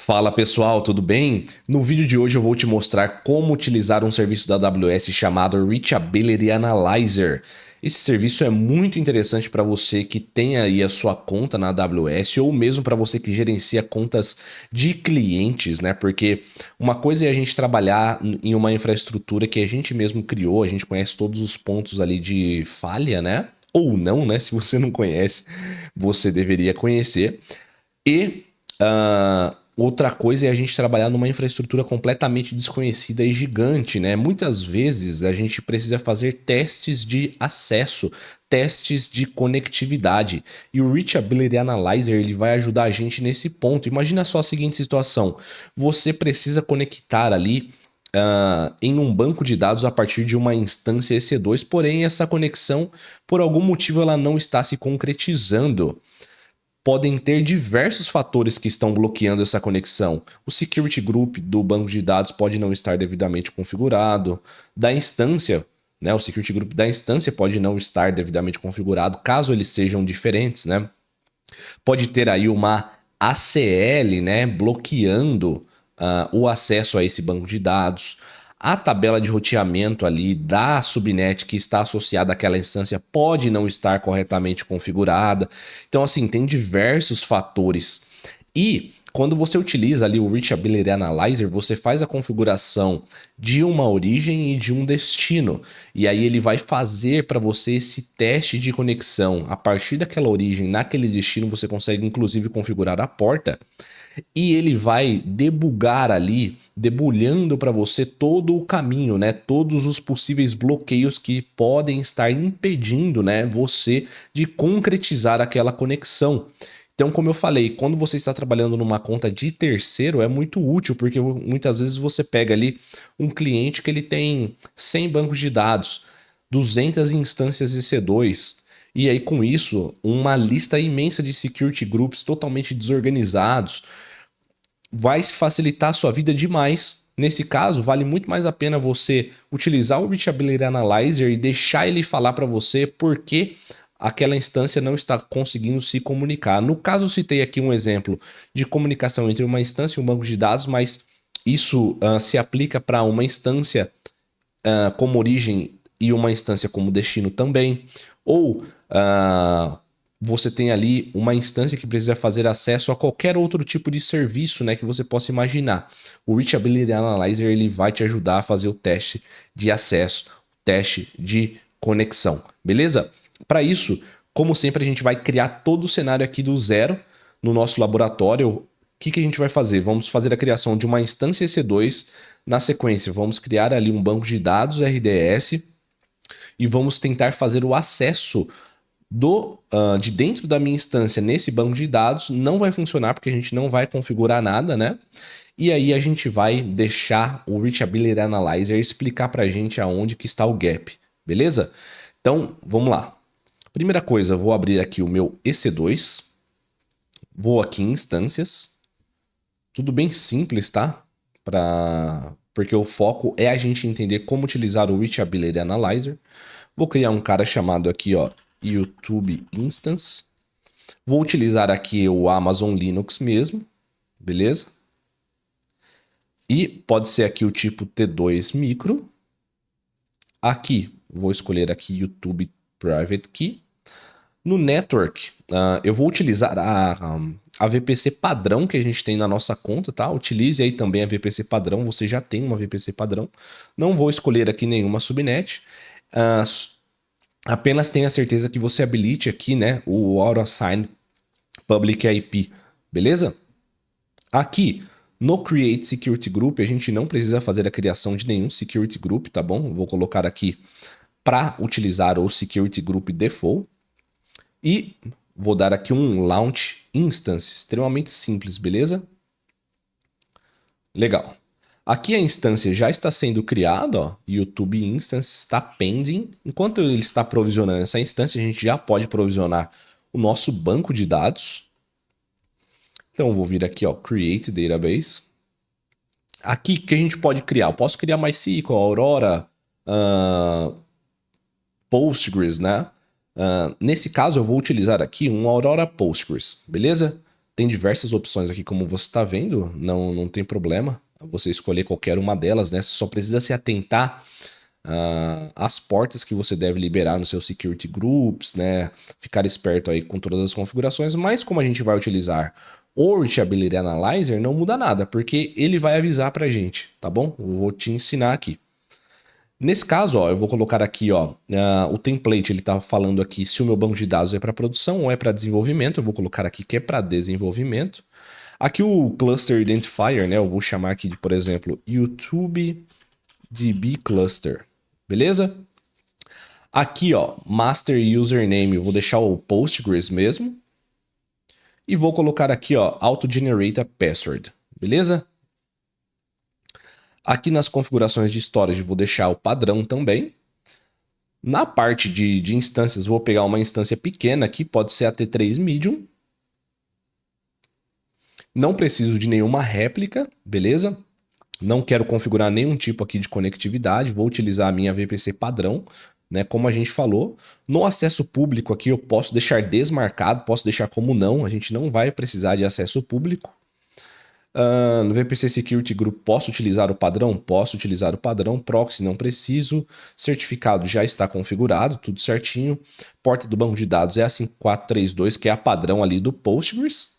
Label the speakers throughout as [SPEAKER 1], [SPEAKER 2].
[SPEAKER 1] Fala pessoal, tudo bem? No vídeo de hoje eu vou te mostrar como utilizar um serviço da AWS chamado Reachability Analyzer. Esse serviço é muito interessante para você que tem aí a sua conta na AWS ou mesmo para você que gerencia contas de clientes, né? Porque uma coisa é a gente trabalhar em uma infraestrutura que a gente mesmo criou, a gente conhece todos os pontos ali de falha, né? Ou não, né? Se você não conhece, você deveria conhecer. E outra coisa é a gente trabalhar numa infraestrutura completamente desconhecida e gigante, né? Muitas vezes a gente precisa fazer testes de acesso, testes de conectividade. E o Reachability Analyzer ele vai ajudar a gente nesse ponto. Imagina só a seguinte situação: você precisa conectar ali em um banco de dados a partir de uma instância EC2, porém essa conexão, por algum motivo, ela não está se concretizando. Podem ter diversos fatores que estão bloqueando essa conexão. O security group do banco de dados pode não estar devidamente configurado, da instância, né? O security group da instância pode não estar devidamente configurado, caso eles sejam diferentes, né? Pode ter aí uma ACL, né, bloqueando o acesso a esse banco de dados. A tabela de roteamento ali da subnet que está associada àquela instância pode não estar corretamente configurada. Então, assim, tem diversos fatores. E quando você utiliza ali o Reachability Analyzer, você faz a configuração de uma origem e de um destino. E aí ele vai fazer para você esse teste de conexão. A partir daquela origem, naquele destino, você consegue inclusive configurar a porta. E ele vai debugar ali, debulhando para você todo o caminho, né? Todos os possíveis bloqueios que podem estar impedindo, né, você de concretizar aquela conexão. Então, como eu falei, quando você está trabalhando numa conta de terceiro, é muito útil, porque muitas vezes você pega ali um cliente que ele tem 100 bancos de dados, 200 instâncias EC2, e aí com isso, uma lista imensa de security groups totalmente desorganizados, vai facilitar a sua vida demais. Nesse caso, vale muito mais a pena você utilizar o Reachability Analyzer e deixar ele falar para você por que aquela instância não está conseguindo se comunicar. No caso, eu citei aqui um exemplo de comunicação entre uma instância e um banco de dados, mas isso se aplica para uma instância como origem e uma instância como destino também. Ou você tem ali uma instância que precisa fazer acesso a qualquer outro tipo de serviço, né, que você possa imaginar. O Reachability Analyzer ele vai te ajudar a fazer o teste de acesso, teste de conexão, beleza? Para isso, como sempre, a gente vai criar todo o cenário aqui do zero no nosso laboratório. O que a gente vai fazer? Vamos fazer a criação de uma instância EC2. Na sequência, vamos criar ali um banco de dados RDS e vamos tentar fazer o acesso de dentro da minha instância nesse banco de dados. Não vai funcionar porque a gente não vai configurar nada, né? E aí a gente vai deixar o Reachability Analyzer explicar para a gente aonde que está o gap, beleza? Então, vamos lá. Primeira coisa, eu vou abrir aqui o meu EC2, vou aqui em instâncias, tudo bem simples, tá? Porque o foco é a gente entender como utilizar o Reachability Analyzer. Vou criar um cara chamado aqui, ó, YouTube Instance. Vou utilizar aqui o Amazon Linux mesmo, beleza? E pode ser aqui o tipo T2 Micro. Aqui, vou escolher aqui YouTube Private Key. No Network, eu vou utilizar a VPC padrão que a gente tem na nossa conta, tá? Utilize aí também a VPC padrão, você já tem uma VPC padrão. Não vou escolher aqui nenhuma subnet. Apenas tenha certeza que você habilite aqui, né, o AutoAssign Public IP, beleza? Aqui, no Create Security Group, a gente não precisa fazer a criação de nenhum Security Group, tá bom? Vou colocar aqui para utilizar o Security Group Default. E vou dar aqui um Launch Instance, extremamente simples, beleza? Legal. Aqui a instância já está sendo criada, ó, YouTube Instance está pending. Enquanto ele está provisionando essa instância, a gente já pode provisionar o nosso banco de dados. Então eu vou vir aqui, ó, Create Database. Aqui que a gente pode criar? Eu posso criar MySQL, Aurora, Postgres, né? Nesse caso eu vou utilizar aqui um Aurora Postgres, beleza? Tem diversas opções aqui, como você está vendo, não tem problema você escolher qualquer uma delas, né? Você só precisa se atentar às portas que você deve liberar no seu security groups, né? Ficar esperto aí com todas as configurações, mas como a gente vai utilizar o Reachability Analyzer, não muda nada, porque ele vai avisar pra gente, tá bom? Eu vou te ensinar aqui. Nesse caso, ó, eu vou colocar aqui, ó, o template, ele tá falando aqui se o meu banco de dados é para produção ou é para desenvolvimento. Eu vou colocar aqui que é para desenvolvimento. Aqui o Cluster Identifier, né, eu vou chamar aqui de, por exemplo, YouTube DB Cluster, beleza? Aqui, ó, Master Username, eu vou deixar o Postgres mesmo. E vou colocar aqui, ó, Auto-Generate a Password, beleza? Aqui nas configurações de storage, vou deixar o padrão também. Na parte de instâncias, vou pegar uma instância pequena aqui, pode ser a T3 Medium. Não preciso de nenhuma réplica, beleza? Não quero configurar nenhum tipo aqui de conectividade, vou utilizar a minha VPC padrão, né? Como a gente falou. No acesso público aqui eu posso deixar desmarcado, posso deixar como não, a gente não vai precisar de acesso público. No VPC Security Group posso utilizar o padrão? Posso utilizar o padrão. Proxy não preciso. Certificado já está configurado, tudo certinho. Porta do banco de dados é a 5432, que é a padrão ali do Postgres.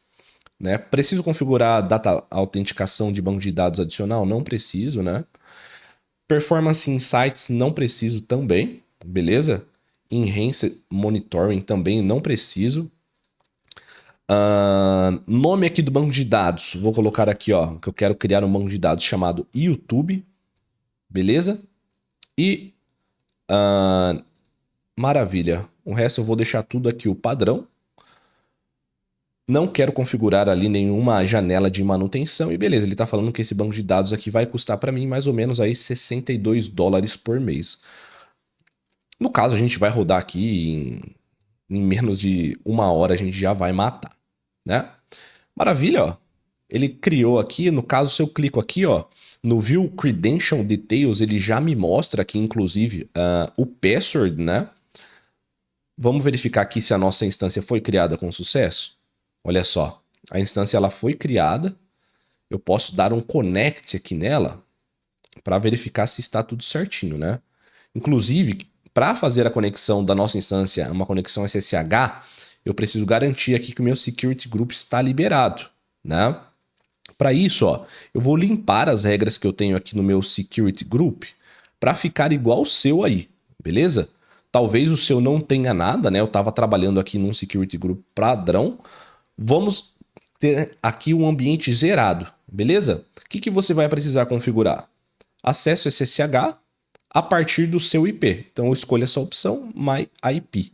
[SPEAKER 1] Né? Preciso configurar a data autenticação de banco de dados adicional? Não preciso, né? Performance Insights não preciso também, beleza? Enhanced Monitoring também não preciso. Nome aqui do banco de dados, vou colocar aqui, ó, que eu quero criar um banco de dados chamado YouTube, beleza? E maravilha, o resto eu vou deixar tudo aqui o padrão. Não quero configurar ali nenhuma janela de manutenção e beleza, ele está falando que esse banco de dados aqui vai custar para mim mais ou menos aí $62 por mês. No caso, a gente vai rodar aqui em menos de 1 hora, a gente já vai matar, né? Maravilha, ó. Ele criou aqui, no caso, se eu clico aqui, ó, no View Credential Details, ele já me mostra aqui, inclusive, o password, né? Vamos verificar aqui se a nossa instância foi criada com sucesso. Olha só, a instância ela foi criada. Eu posso dar um connect aqui nela para verificar se está tudo certinho, né? Inclusive, para fazer a conexão da nossa instância, uma conexão SSH, eu preciso garantir aqui que o meu security group está liberado, né? Para isso, ó, eu vou limpar as regras que eu tenho aqui no meu security group para ficar igual o seu aí, beleza? Talvez o seu não tenha nada, né? Eu estava trabalhando aqui num security group padrão. Vamos ter aqui um ambiente zerado, beleza? O que você vai precisar configurar? Acesso SSH a partir do seu IP. Então eu escolho essa opção, My IP.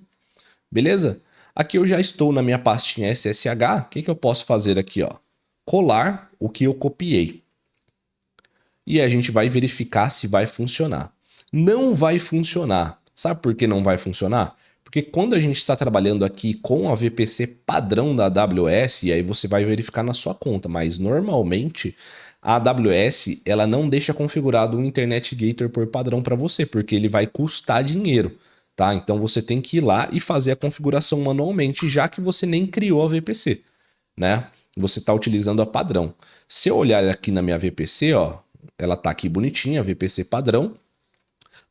[SPEAKER 1] Beleza? Aqui eu já estou na minha pastinha SSH. O que eu posso fazer aqui, ó? Colar o que eu copiei. E a gente vai verificar se vai funcionar. Não vai funcionar. Sabe por que não vai funcionar? Porque quando a gente está trabalhando aqui com a VPC padrão da AWS, e aí você vai verificar na sua conta, mas normalmente a AWS ela não deixa configurado um Internet Gateway por padrão para você, porque ele vai custar dinheiro, tá? Então você tem que ir lá e fazer a configuração manualmente, já que você nem criou a VPC, né? Você está utilizando a padrão. Se eu olhar aqui na minha VPC, ó, ela tá aqui bonitinha, VPC padrão.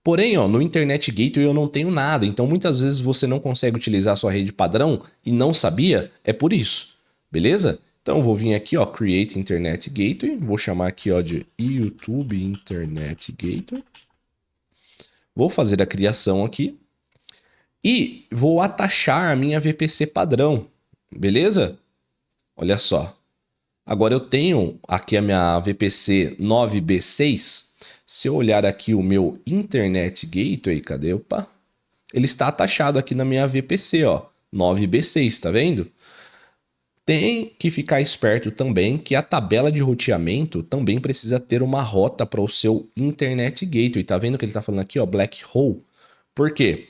[SPEAKER 1] Porém, ó, no Internet Gateway eu não tenho nada, então muitas vezes você não consegue utilizar a sua rede padrão e não sabia, é por isso, beleza? Então eu vou vir aqui, ó, Create Internet Gateway, vou chamar aqui, ó, de YouTube Internet Gateway. Vou fazer a criação aqui e vou atachar a minha VPC padrão, beleza? Olha só. Agora eu tenho aqui a minha VPC 9B6. Se eu olhar aqui o meu Internet Gateway, cadê? Opa! Ele está atachado aqui na minha VPC, ó, 9B6, tá vendo? Tem que ficar esperto também que a tabela de roteamento também precisa ter uma rota para o seu Internet Gateway. Tá vendo que ele está falando aqui, ó, Black Hole? Por quê?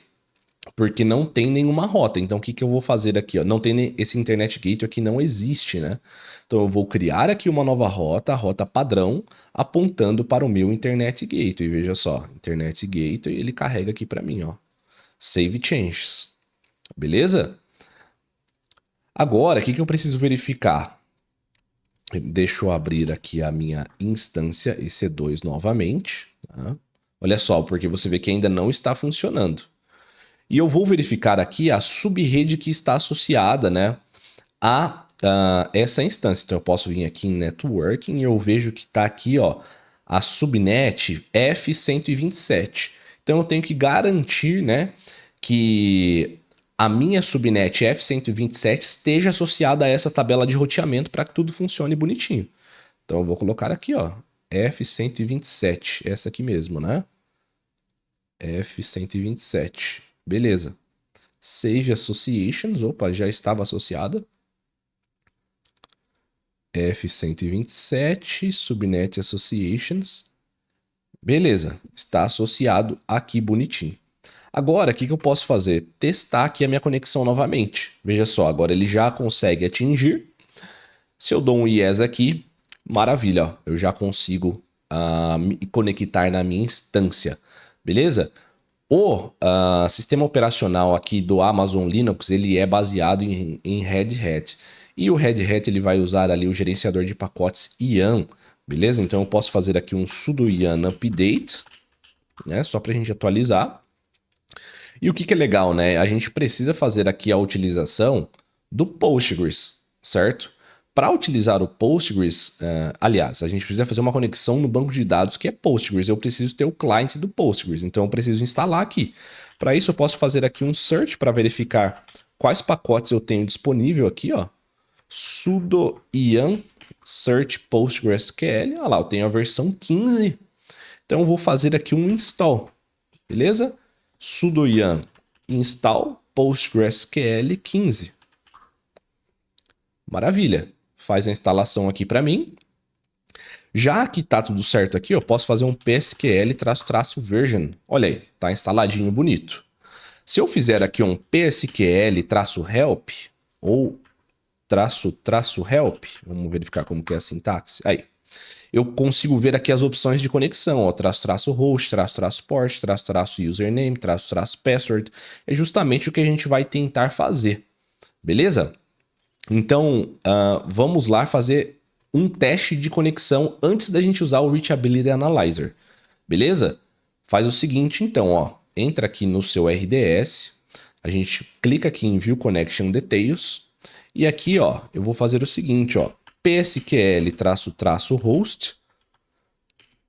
[SPEAKER 1] Porque não tem nenhuma rota. Então, o que eu vou fazer aqui? Ó? Não tem esse Internet Gateway aqui, não existe, né? Então, eu vou criar aqui uma nova rota, a rota padrão, apontando para o meu Internet Gateway. Veja só, Internet Gateway, ele carrega aqui para mim, ó. Save Changes. Beleza? Agora, o que eu preciso verificar? Deixa eu abrir aqui a minha instância EC2 novamente. Tá? Olha só, porque você vê que ainda não está funcionando. E eu vou verificar aqui a subrede que está associada, né, a essa instância. Então eu posso vir aqui em Networking e eu vejo que está aqui, ó, a subnet F127. Então eu tenho que garantir, né, que a minha subnet F127 esteja associada a essa tabela de roteamento para que tudo funcione bonitinho. Então eu vou colocar aqui, ó, F127, essa aqui mesmo, né? F127. Beleza. Save Associations. Opa, já estava associada. F127, Subnet Associations. Beleza, está associado aqui bonitinho. Agora, o que eu posso fazer? Testar aqui a minha conexão novamente. Veja só, agora ele já consegue atingir. Se eu dou um yes aqui, maravilha, ó, eu já consigo me conectar na minha instância. Beleza? O sistema operacional aqui do Amazon Linux, ele é baseado em Red Hat. E o Red Hat ele vai usar ali o gerenciador de pacotes YARN, beleza? Então eu posso fazer aqui um sudo yarn update, né? Só para a gente atualizar. E o que é legal, né? A gente precisa fazer aqui a utilização do Postgres, certo? Para utilizar o Postgres, aliás, a gente precisa fazer uma conexão no banco de dados que é Postgres. Eu preciso ter o client do Postgres, então eu preciso instalar aqui. Para isso eu posso fazer aqui um search para verificar quais pacotes eu tenho disponível aqui, ó. Sudo yarn search PostgreSQL. Olha lá, eu tenho a versão 15. Então eu vou fazer aqui um install, beleza? Sudo yarn install PostgreSQL 15. Maravilha. Faz a instalação aqui para mim. Já que tá tudo certo aqui, eu posso fazer um psql-version. Olha aí, tá instaladinho bonito. Se eu fizer aqui um psql-help ou --help, vamos verificar como que é a sintaxe. Aí, eu consigo ver aqui as opções de conexão, ó, --host, --port, --username, --password. É justamente o que a gente vai tentar fazer, beleza? Então, vamos lá fazer um teste de conexão antes da gente usar o Reachability Analyzer, beleza? Faz o seguinte, então, ó, entra aqui no seu RDS, a gente clica aqui em View Connection Details, e aqui, ó, eu vou fazer o seguinte, ó, psql-host,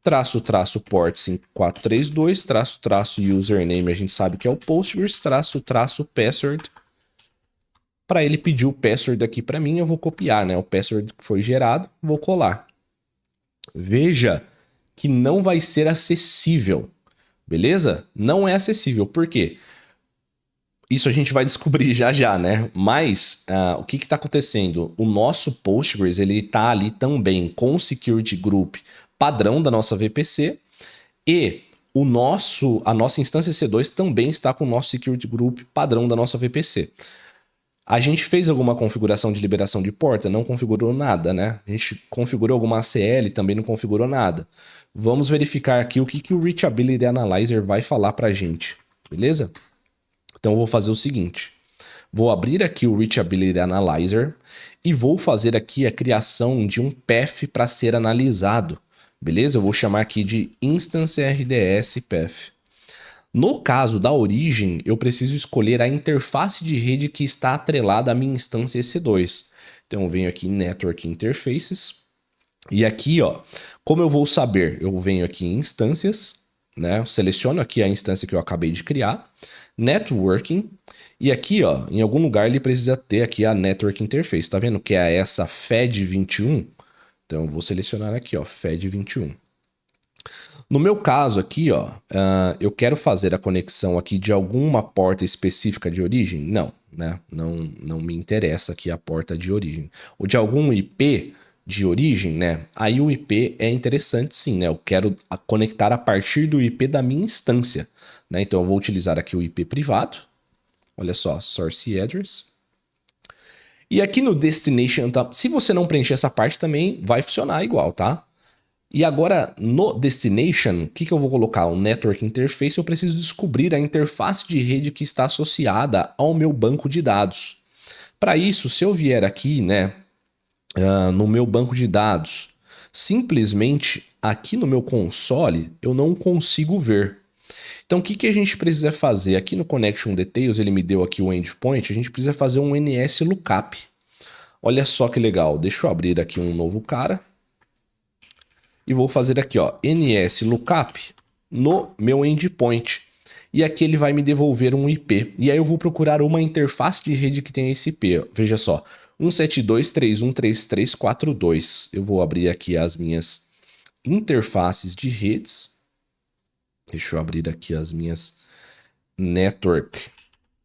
[SPEAKER 1] --port 5432, --username, a gente sabe que é o Postgres, --password. Para ele pedir o password aqui para mim, eu vou copiar, né? O password que foi gerado, vou colar. Veja que não vai ser acessível, beleza? Não é acessível, por quê? Isso a gente vai descobrir já já, né? Mas o que está acontecendo? O nosso Postgres, ele está ali também com o Security Group padrão da nossa VPC e a nossa instância C2 também está com o nosso Security Group padrão da nossa VPC. A gente fez alguma configuração de liberação de porta? Não configurou nada, né? A gente configurou alguma ACL? Também não configurou nada. Vamos verificar aqui o que o Reachability Analyzer vai falar para a gente, beleza? Então eu vou fazer o seguinte. Vou abrir aqui o Reachability Analyzer e vou fazer aqui a criação de um path para ser analisado, beleza? Eu vou chamar aqui de Instance RDS Path. No caso da origem, eu preciso escolher a interface de rede que está atrelada à minha instância EC2. Então eu venho aqui em Network Interfaces. E aqui, ó, como eu vou saber? Eu venho aqui em Instâncias, né? Seleciono aqui a instância que eu acabei de criar. Networking. E aqui, ó, em algum lugar ele precisa ter aqui a Network Interface. Tá vendo que é essa FED21? Então eu vou selecionar aqui, ó, FED21. No meu caso aqui, ó, eu quero fazer a conexão aqui de alguma porta específica de origem? Não, né? Não me interessa aqui a porta de origem. Ou de algum IP de origem, né? Aí o IP é interessante sim, né? Eu quero conectar a partir do IP da minha instância, né? Então eu vou utilizar aqui o IP privado. Olha só, source address. E aqui no destination, tá? Se você não preencher essa parte também vai funcionar igual, tá? E agora, no Destination, o que eu vou colocar? Um Network Interface, eu preciso descobrir a interface de rede que está associada ao meu banco de dados. Para isso, se eu vier aqui, né, no meu banco de dados, simplesmente aqui no meu console eu não consigo ver. Então, o que a gente precisa fazer? Aqui no Connection Details, ele me deu aqui o endpoint, a gente precisa fazer um NS Lookup. Olha só que legal, deixa eu abrir aqui um novo cara. E vou fazer aqui, ó, NS Lookup no meu endpoint. E aqui ele vai me devolver um IP. E aí eu vou procurar uma interface de rede que tenha esse IP. Veja só, 172.3.1.3.3.4.2. Eu vou abrir aqui as minhas interfaces de redes. Deixa eu abrir aqui as minhas Network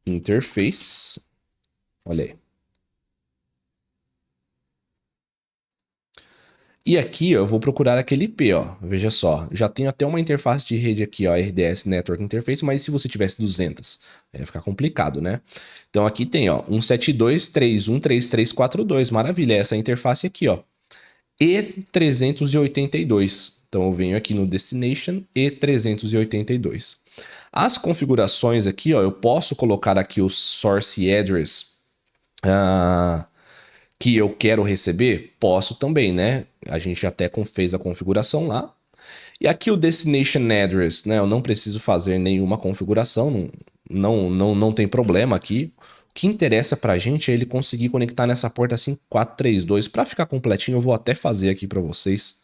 [SPEAKER 1] Interfaces. Olha aí. E aqui, ó, eu vou procurar aquele IP, ó. Veja só, já tenho até uma interface de rede aqui, ó, RDS Network Interface, mas se você tivesse 200, ia ficar complicado, né? Então aqui tem, ó, 172.3.1.3.3.4.2, maravilha, essa interface aqui, ó. E382. Então eu venho aqui no Destination E382. As configurações aqui, ó, eu posso colocar aqui o Source Address que eu quero receber? Posso também, né? A gente até fez a configuração lá. E aqui o Destination Address, né? Eu não preciso fazer nenhuma configuração, não tem problema aqui. O que interessa pra gente é ele conseguir conectar nessa porta 5432. Para ficar completinho, eu vou até fazer aqui para vocês,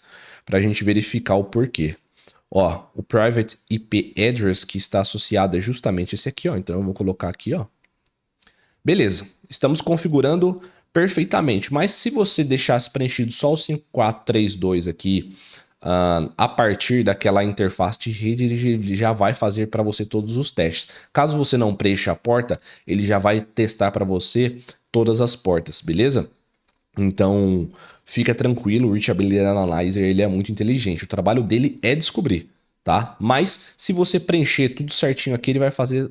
[SPEAKER 1] pra gente verificar o porquê. Ó, o Private IP Address que está associado é justamente esse aqui, ó. Então eu vou colocar aqui, ó. Beleza, estamos configurando perfeitamente, mas se você deixasse preenchido só o 5432 aqui, a partir daquela interface de rede, ele já vai fazer para você todos os testes. Caso você não preencha a porta, ele já vai testar para você todas as portas, beleza? Então, fica tranquilo, o Reachability Analyzer ele é muito inteligente. O trabalho dele é descobrir, tá? Mas se você preencher tudo certinho aqui, ele vai fazer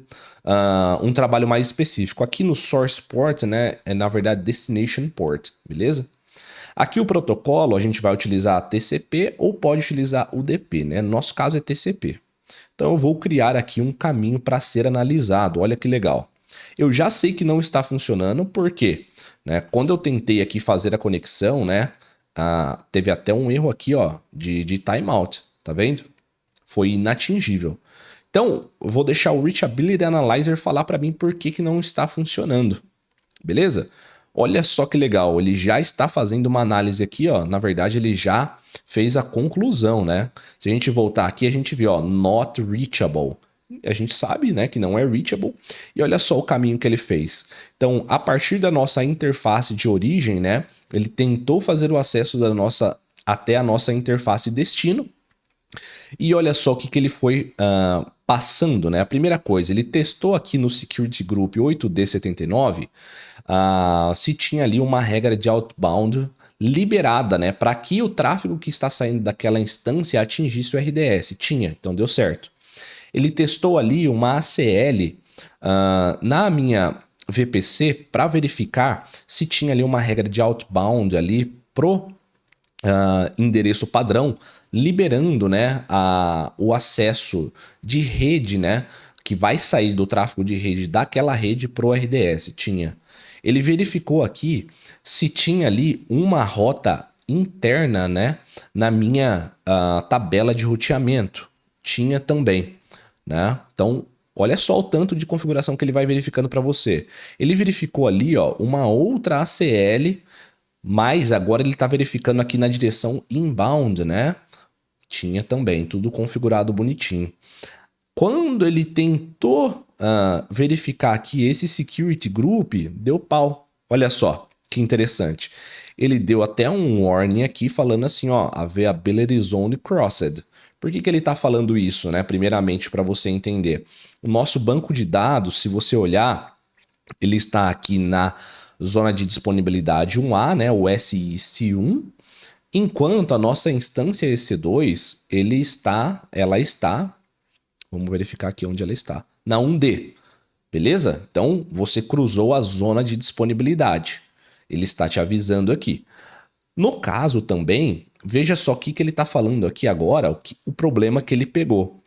[SPEAKER 1] um trabalho mais específico. Aqui no Source Port, né, é na verdade Destination Port, beleza? Aqui o protocolo, a gente vai utilizar TCP ou pode utilizar UDP, né? No nosso caso é TCP. Então eu vou criar aqui um caminho para ser analisado. Olha que legal. Eu já sei que não está funcionando, porque, né, quando eu tentei aqui fazer a conexão, né, teve até um erro aqui, ó, de timeout, tá vendo? Foi inatingível. Então, eu vou deixar o Reachability Analyzer falar para mim por que não está funcionando, beleza? Olha só que legal, ele já está fazendo uma análise aqui, ó. Na verdade, ele já fez a conclusão, né? Se a gente voltar aqui, a gente vê, ó, not reachable. A gente sabe, né, que não é reachable. E olha só o caminho que ele fez. Então, a partir da nossa interface de origem, né, ele tentou fazer o acesso até a nossa interface destino. E olha só o que ele foi passando, né? A primeira coisa, ele testou aqui no Security Group 8D79 se tinha ali uma regra de outbound liberada, né? Para que o tráfego que está saindo daquela instância atingisse o RDS. Tinha, então deu certo. Ele testou ali uma ACL na minha VPC para verificar se tinha ali uma regra de outbound ali pro endereço padrão, liberando, né, o acesso de rede, né, que vai sair do tráfego de rede daquela rede pro RDS. Tinha. Ele verificou aqui se tinha ali uma rota interna, né, na minha tabela de roteamento. Tinha também, né? Então, olha só o tanto de configuração que ele vai verificando para você. Ele verificou ali, ó, uma outra ACL, mas agora ele está verificando aqui na direção inbound, né? Tinha também, tudo configurado bonitinho. Quando ele tentou verificar aqui esse security group, deu pau. Olha só, que interessante. Ele deu até um warning aqui falando assim, ó, availability zone crossed. Por que ele está falando isso, né? Primeiramente, para você entender. O nosso banco de dados, se você olhar, ele está aqui na zona de disponibilidade 1A, né, o SIST1, enquanto a nossa instância EC2, ela está, vamos verificar aqui onde ela está, na 1D, beleza? Então, você cruzou a zona de disponibilidade. Ele está te avisando aqui. No caso também, veja só o que ele está falando aqui agora, o problema que ele pegou.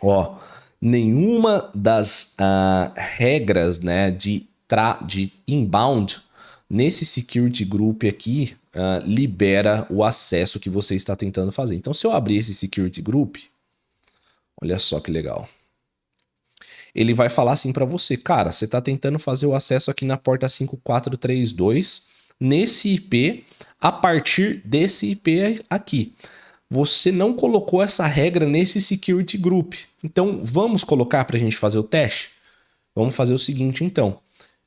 [SPEAKER 1] Ó, nenhuma das regras, né, de de inbound, nesse security group aqui, libera o acesso que você está tentando fazer. Então, se eu abrir esse security group, olha só que legal. Ele vai falar assim para você, cara, você está tentando fazer o acesso aqui na porta 5432 nesse IP, a partir desse IP aqui. Você não colocou essa regra nesse security group. Então, vamos colocar para a gente fazer o teste? Vamos fazer o seguinte, então.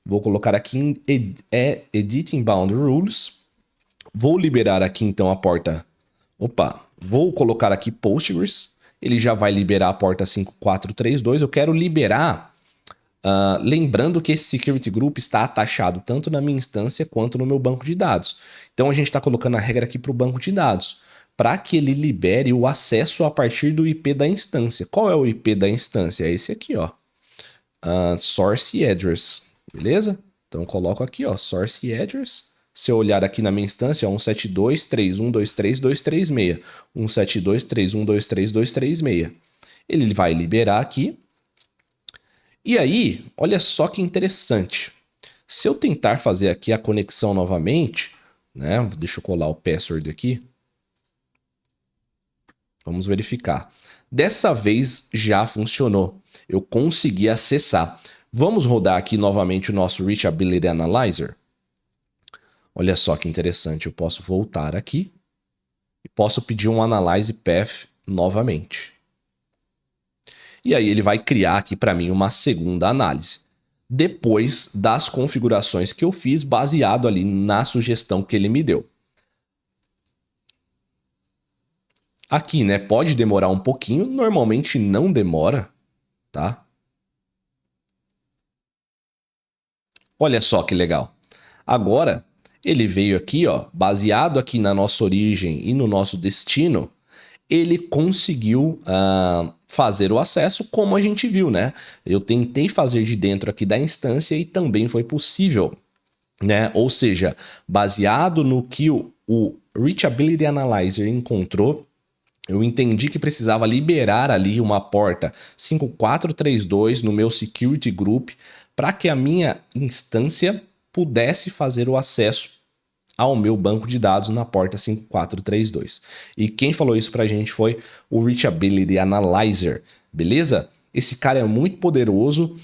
[SPEAKER 1] Vou colocar aqui em Edit Inbound Rules. Vou liberar aqui, então, a porta... Opa! Vou colocar aqui Postgres. Ele já vai liberar a porta 5432. Eu quero liberar, lembrando que esse security group está atachado tanto na minha instância quanto no meu banco de dados. Então a gente está colocando a regra aqui para o banco de dados, para que ele libere o acesso a partir do IP da instância. Qual é o IP da instância? É esse aqui, ó. Source Address, beleza? Então eu coloco aqui, ó, Source Address. Se eu olhar aqui na minha instância, 172.3.1.2.3.2.3.6. 172.3.1.2.3.2.3.6. Ele vai liberar aqui. E aí, olha só que interessante. Se eu tentar fazer aqui a conexão novamente, né? Deixa eu colar o password aqui. Vamos verificar. Dessa vez já funcionou. Eu consegui acessar. Vamos rodar aqui novamente o nosso Reachability Analyzer. Olha só que interessante, eu posso voltar aqui e posso pedir um Analyze Path novamente. E aí ele vai criar aqui para mim uma segunda análise, depois das configurações que eu fiz baseado ali na sugestão que ele me deu. Aqui, né, pode demorar um pouquinho, normalmente não demora, tá? Olha só que legal. Agora... ele veio aqui, ó, baseado aqui na nossa origem e no nosso destino, ele conseguiu fazer o acesso como a gente viu, né? Eu tentei fazer de dentro aqui da instância e também foi possível, né? Ou seja, baseado no que o Reachability Analyzer encontrou, eu entendi que precisava liberar ali uma porta 5432 no meu security group para que a minha instância pudesse fazer o acesso ao meu banco de dados na porta 5432. E quem falou isso pra gente foi o Reachability Analyzer, beleza? Esse cara é muito poderoso,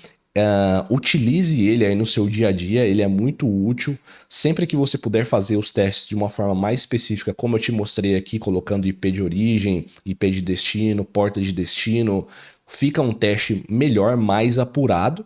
[SPEAKER 1] utilize ele aí no seu dia a dia, ele é muito útil. Sempre que você puder fazer os testes de uma forma mais específica, como eu te mostrei aqui, colocando IP de origem, IP de destino, porta de destino, fica um teste melhor, mais apurado.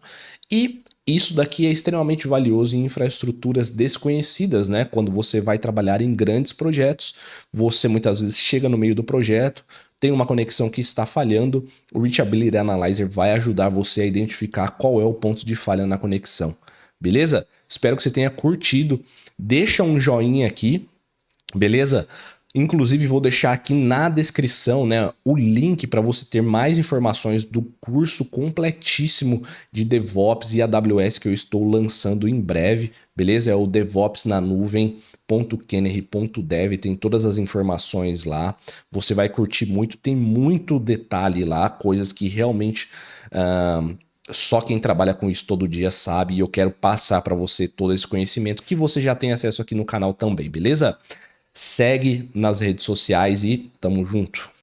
[SPEAKER 1] E isso daqui é extremamente valioso em infraestruturas desconhecidas, né? Quando você vai trabalhar em grandes projetos, você muitas vezes chega no meio do projeto, tem uma conexão que está falhando, o Reachability Analyzer vai ajudar você a identificar qual é o ponto de falha na conexão, beleza? Espero que você tenha curtido, deixa um joinha aqui, beleza? Inclusive vou deixar aqui na descrição, né, o link para você ter mais informações do curso completíssimo de DevOps e AWS que eu estou lançando em breve, beleza? É o devopsnanuvem.kennery.dev, tem todas as informações lá, você vai curtir muito, tem muito detalhe lá, coisas que realmente só quem trabalha com isso todo dia sabe, e eu quero passar para você todo esse conhecimento que você já tem acesso aqui no canal também, beleza? Segue nas redes sociais e tamo junto.